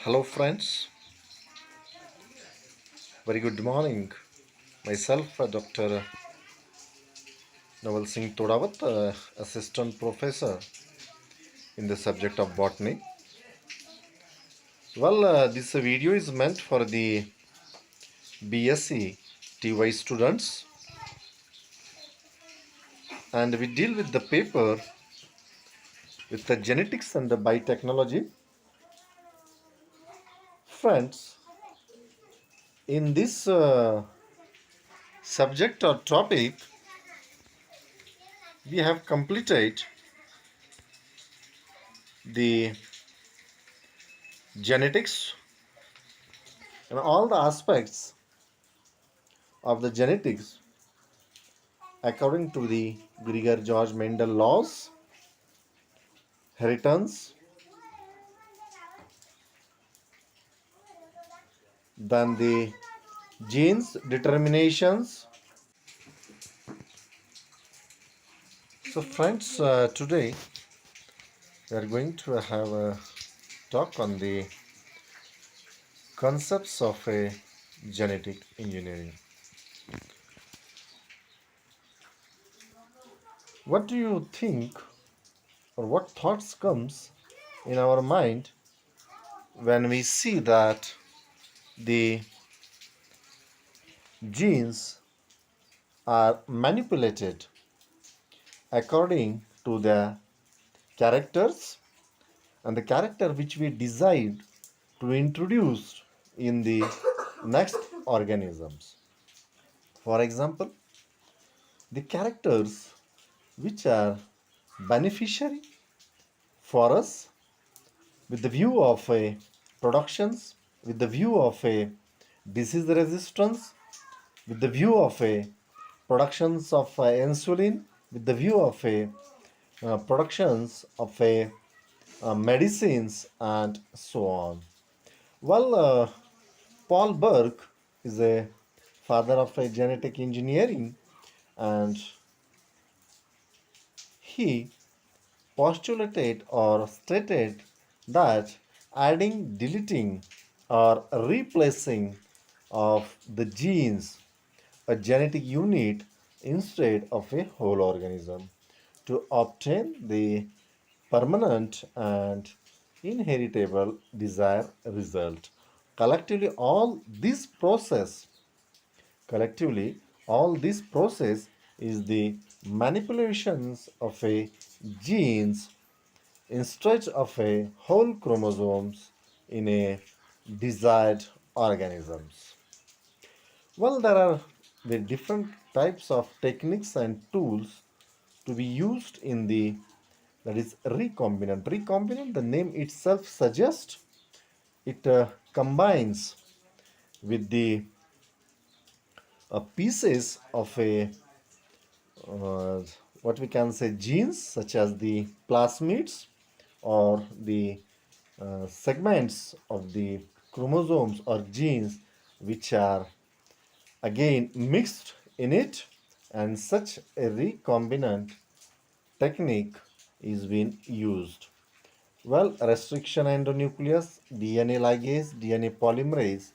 Hello, friends. Very good morning. Myself, Dr. Naval Singh Todawat, Assistant Professor in the subject of botany. This video is meant for the BSc TY students, and we deal with the paper with the genetics and the biotechnology. Friends, in this subject or topic, we have completed the genetics and all the aspects of the genetics according to the Gregor George Mendel laws, inheritance, then the genes determinations. So, friends, today we are going to have a talk on the concepts of a genetic engineering. What do you think, or what thoughts comes in our mind when we see that the genes are manipulated according to the characters and the character which we decide to introduce in the next organisms? For example, the characters which are beneficiary for us with the view of a productions, with the view of a disease resistance, with the view of a productions of insulin, with the view of a productions of a medicines and so on. Well, Paul Burke is a father of a genetic engineering, and he postulated or stated that adding, deleting, or replacing of the genes, a genetic unit instead of a whole organism, to obtain the permanent and inheritable desired result. Collectively, all this process Collectively, all this process is the manipulations of a genes instead of a whole chromosomes in a desired organisms. Well, there are the different types of techniques and tools to be used in the that is recombinant. Recombinant, the name itself suggests it combines with the pieces of a uh, what we can say genes such as the plasmids or the segments of the chromosomes or genes which are again mixed in it, and such a recombinant technique is being used. Well, restriction endonuclease, DNA ligase, DNA polymerase,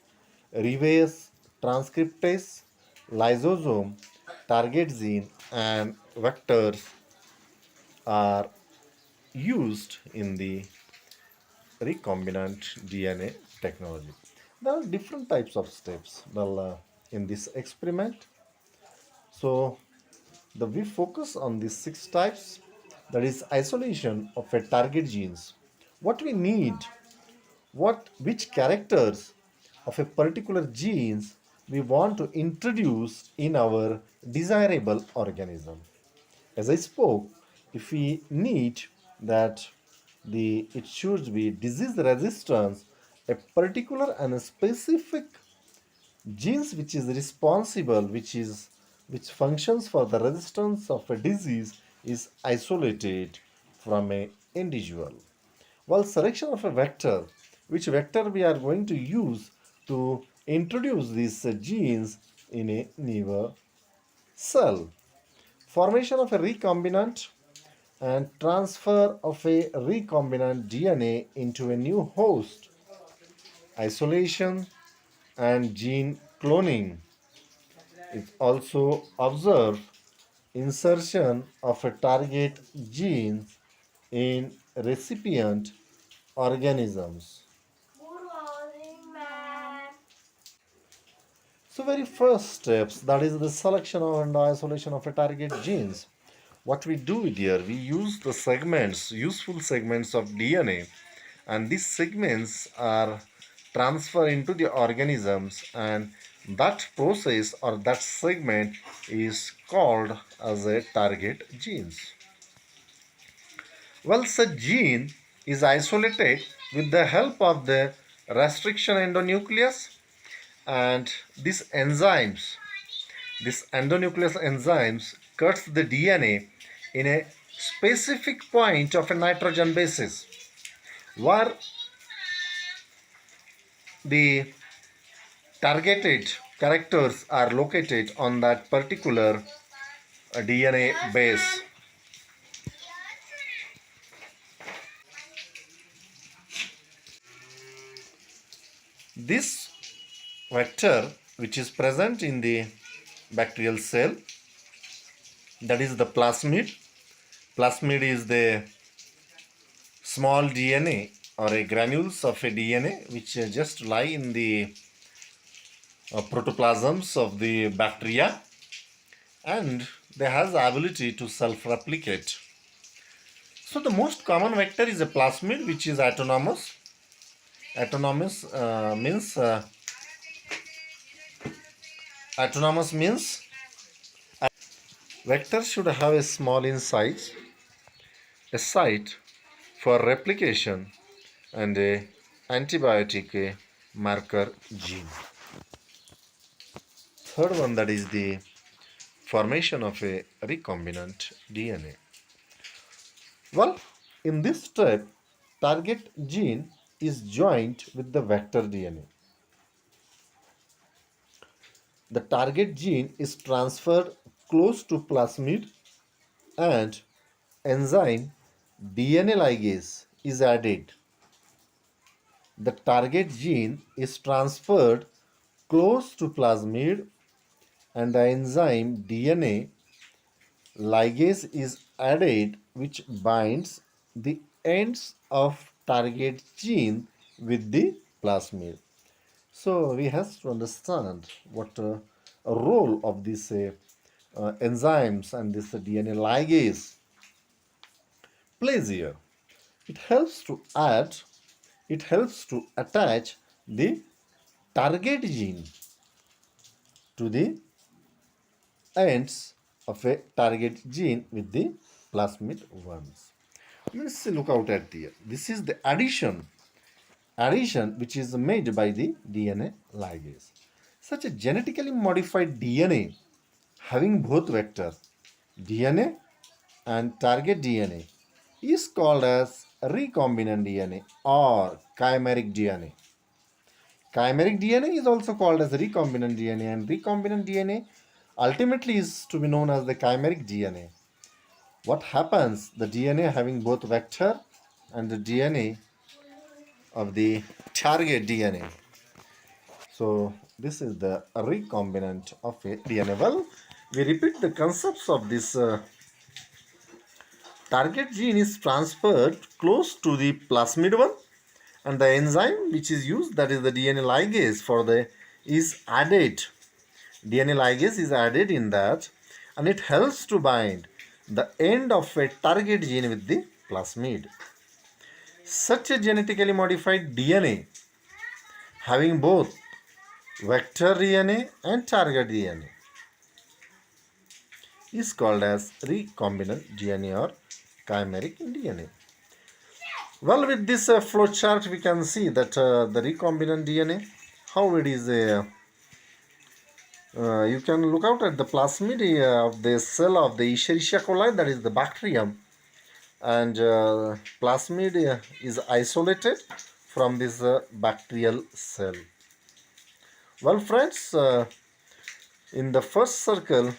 reverse transcriptase, lysosome, target gene, and vectors are used in the recombinant DNA technology. There are different types of steps. In this experiment, so we focus on these six types. That is isolation of a target genes. What we need, which characters of a particular genes we want to introduce in our desirable organism. As I spoke, if we need that it should be disease resistance, a particular and a specific genes which is responsible, which functions for the resistance of a disease is isolated from a individual. While selection of a vector, which vector we are going to use to introduce these genes in a new cell. Formation of a recombinant and transfer of a recombinant DNA into a new host isolation, and gene cloning. It also observed insertion of a target gene in recipient organisms. So very first steps, that is the selection and isolation of a target genes. What we do here, we use the segments, useful segments of DNA, and these segments are transferred into the organisms, and that process or that segment is called as a target genes. Well, such gene is isolated with the help of the restriction endonuclease, and these endonuclease enzymes cuts the DNA in a specific point of a nitrogen basis where the targeted characters are located on that particular DNA base. This vector, which is present in the bacterial cell, that is the plasmid. Plasmid is the small DNA or a granules of a DNA which just lie in the protoplasms of the bacteria, and they have the ability to self-replicate. So the most common vector is a plasmid, which is autonomous. Autonomous means vector should have a small in size, a site for replication, and a antibiotic marker gene. Third one, that is the formation of a recombinant DNA. Well, in this step, target gene is joined with the vector DNA. The target gene is transferred close to plasmid, and enzyme DNA ligase is added. The target gene is transferred close to plasmid, and the enzyme DNA ligase is added, which binds the ends of target gene with the plasmid. So we have to understand what a role of these enzymes and this DNA ligase plays here. It helps to add, it helps to attach the target gene to the ends of a target gene with the plasmid ones. Let's look out at the, this is the addition which is made by the DNA ligase. Such a genetically modified DNA having both vector DNA and target DNA is called as recombinant DNA or chimeric DNA. Chimeric DNA is also called as recombinant DNA, and recombinant DNA ultimately is to be known as the chimeric DNA. What happens? The DNA having both vector and the DNA of the target DNA. So this is the recombinant of a DNA. Well, we repeat the concepts of this. Target gene is transferred close to the plasmid one, and the enzyme which is used, that is the DNA ligase for the, is added. DNA ligase is added in that, and it helps to bind the end of a target gene with the plasmid. Such a genetically modified DNA having both vector DNA and target DNA is called as recombinant DNA or chimeric DNA. Well, with this flow chart, we can see that the recombinant DNA, how it is you can look out at the plasmid of the cell of the Escherichia coli, that is the bacterium, and plasmid is isolated from this bacterial cell. Well, friends, in the first circle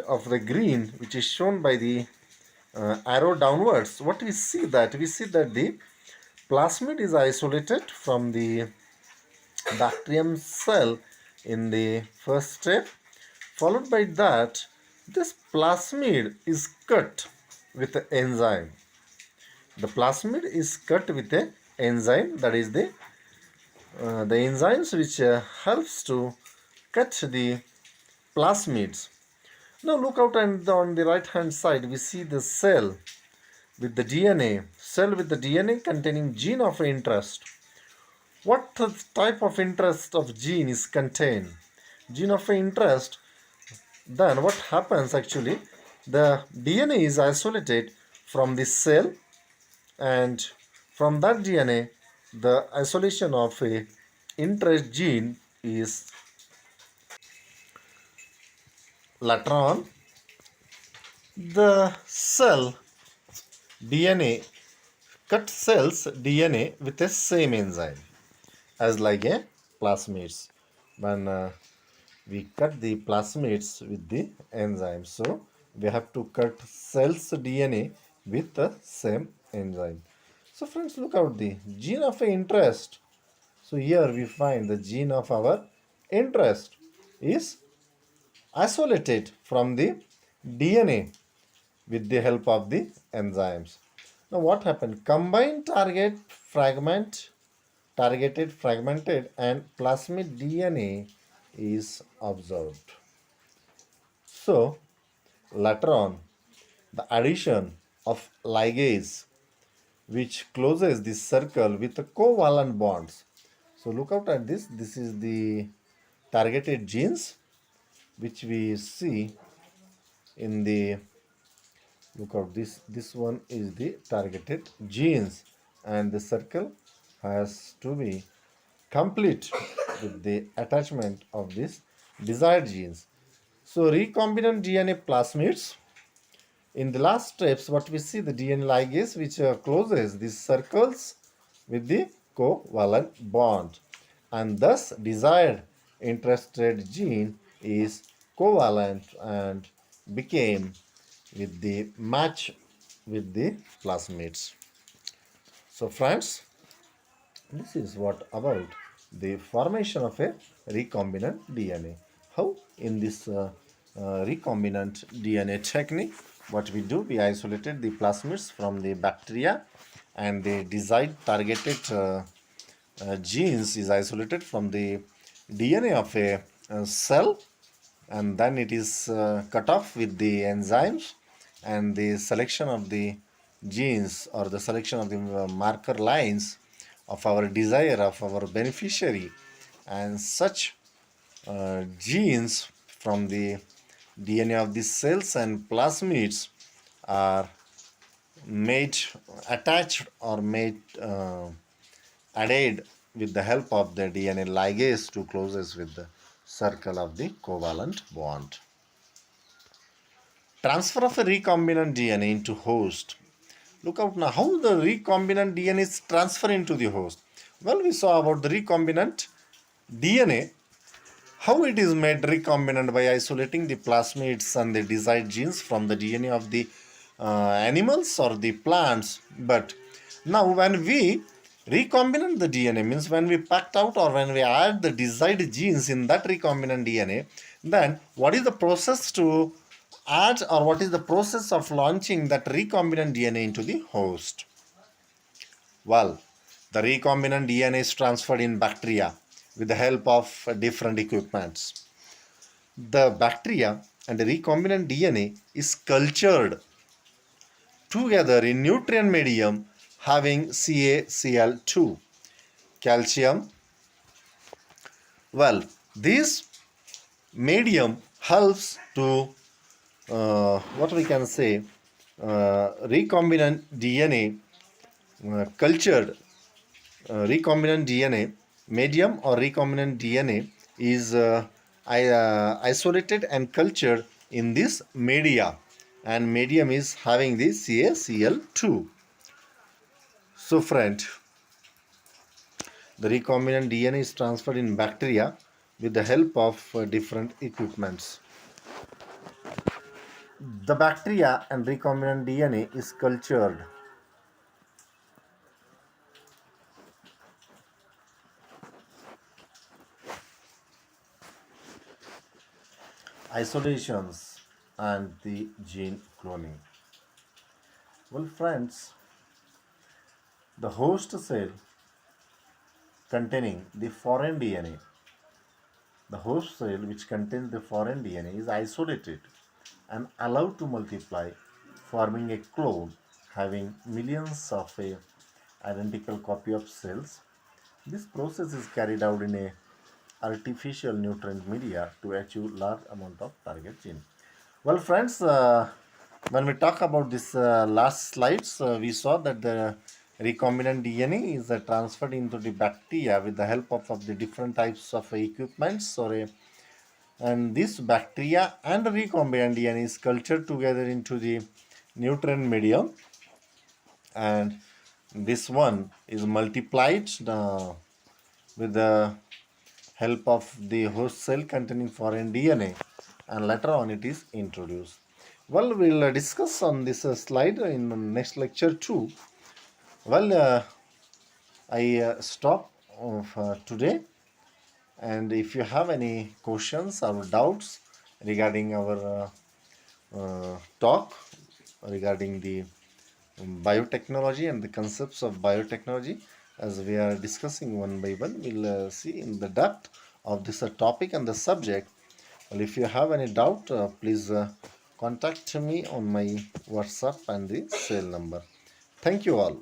of the green, which is shown by the arrow downwards, what we see that the plasmid is isolated from the bacterium cell in the first step. Followed by that, this plasmid is cut with an enzyme. The plasmid is cut with a enzyme, that is the enzymes which helps to cut the plasmids. Now look out, and on the right hand side we see the cell with the DNA, cell with the DNA containing gene of interest. What type of interest of gene is contained? Gene of interest. Then what happens actually? The DNA is isolated from the cell, and from that DNA, the isolation of a interest gene is later on the cell DNA cut cells DNA with the same enzyme as like a plasmids. When we cut the plasmids with the enzyme, so we have to cut cells DNA with the same enzyme. So friends, look out the gene of interest. So here we find the gene of our interest is isolated from the DNA with the help of the enzymes. Now what happened? Combined targeted fragmented and plasmid DNA is observed. So later on, the addition of ligase which closes this circle with the covalent bonds. So look out at this. This is the targeted genes which we see in the look out. This one is the targeted genes, and the circle has to be complete with the attachment of this desired genes. So recombinant DNA plasmids. In the last steps, what we see the DNA ligase which closes these circles with the covalent bond, and thus desired interested gene is covalent and became with the match with the plasmids. So friends, this is what about the formation of a recombinant DNA. How in this recombinant DNA technique, what we do, we isolated the plasmids from the bacteria, and the desired targeted genes is isolated from the DNA of a cell, and then it is cut off with the enzymes, and the selection of the genes or the selection of the marker lines of our desire of our beneficiary, and such genes from the DNA of these cells and plasmids are made attached or made added with the help of the DNA ligase to closes with the circle of the covalent bond. Transfer of a recombinant DNA into host. Look out now how the recombinant DNA is transferred into the host. Well, we saw about the recombinant DNA, how it is made recombinant by isolating the plasmids and the desired genes from the DNA of the animals or the plants. But now when we recombinant the DNA, means when we packed out or when we add the desired genes in that recombinant DNA, then what is the process to add, or what is the process of launching that recombinant DNA into the host? Well, the recombinant DNA is transferred in bacteria with the help of different equipments. The bacteria and the recombinant DNA is cultured together in nutrient medium having CaCl2, calcium. Well, this medium helps to what we can say recombinant DNA cultured recombinant DNA medium or recombinant DNA is isolated and cultured in this media, and medium is having this CaCl2. So friend, the recombinant DNA is transferred in bacteria with the help of different equipments. The bacteria and recombinant DNA is cultured. isolations and the gene cloning. Well, friends, the host cell containing the foreign DNA, the host cell which contains the foreign DNA is isolated and allowed to multiply, forming a clone having millions of a identical copy of cells. This process is carried out in a artificial nutrient media to achieve large amount of target gene. Well, friends, when we talk about this last slides, we saw that the recombinant DNA is transferred into the bacteria with the help of the different types of equipments and this bacteria and recombinant DNA is cultured together into the nutrient medium, and this one is multiplied with the help of the host cell containing foreign DNA, and later on it is introduced. Well, we'll discuss on this slide in the next lecture too. Well, I stop today, and if you have any questions or doubts regarding our talk regarding the biotechnology and the concepts of biotechnology, as we are discussing one by one, we'll see in the depth of this topic and the subject. Well, if you have any doubt, please contact me on my WhatsApp and the cell number. Thank you all.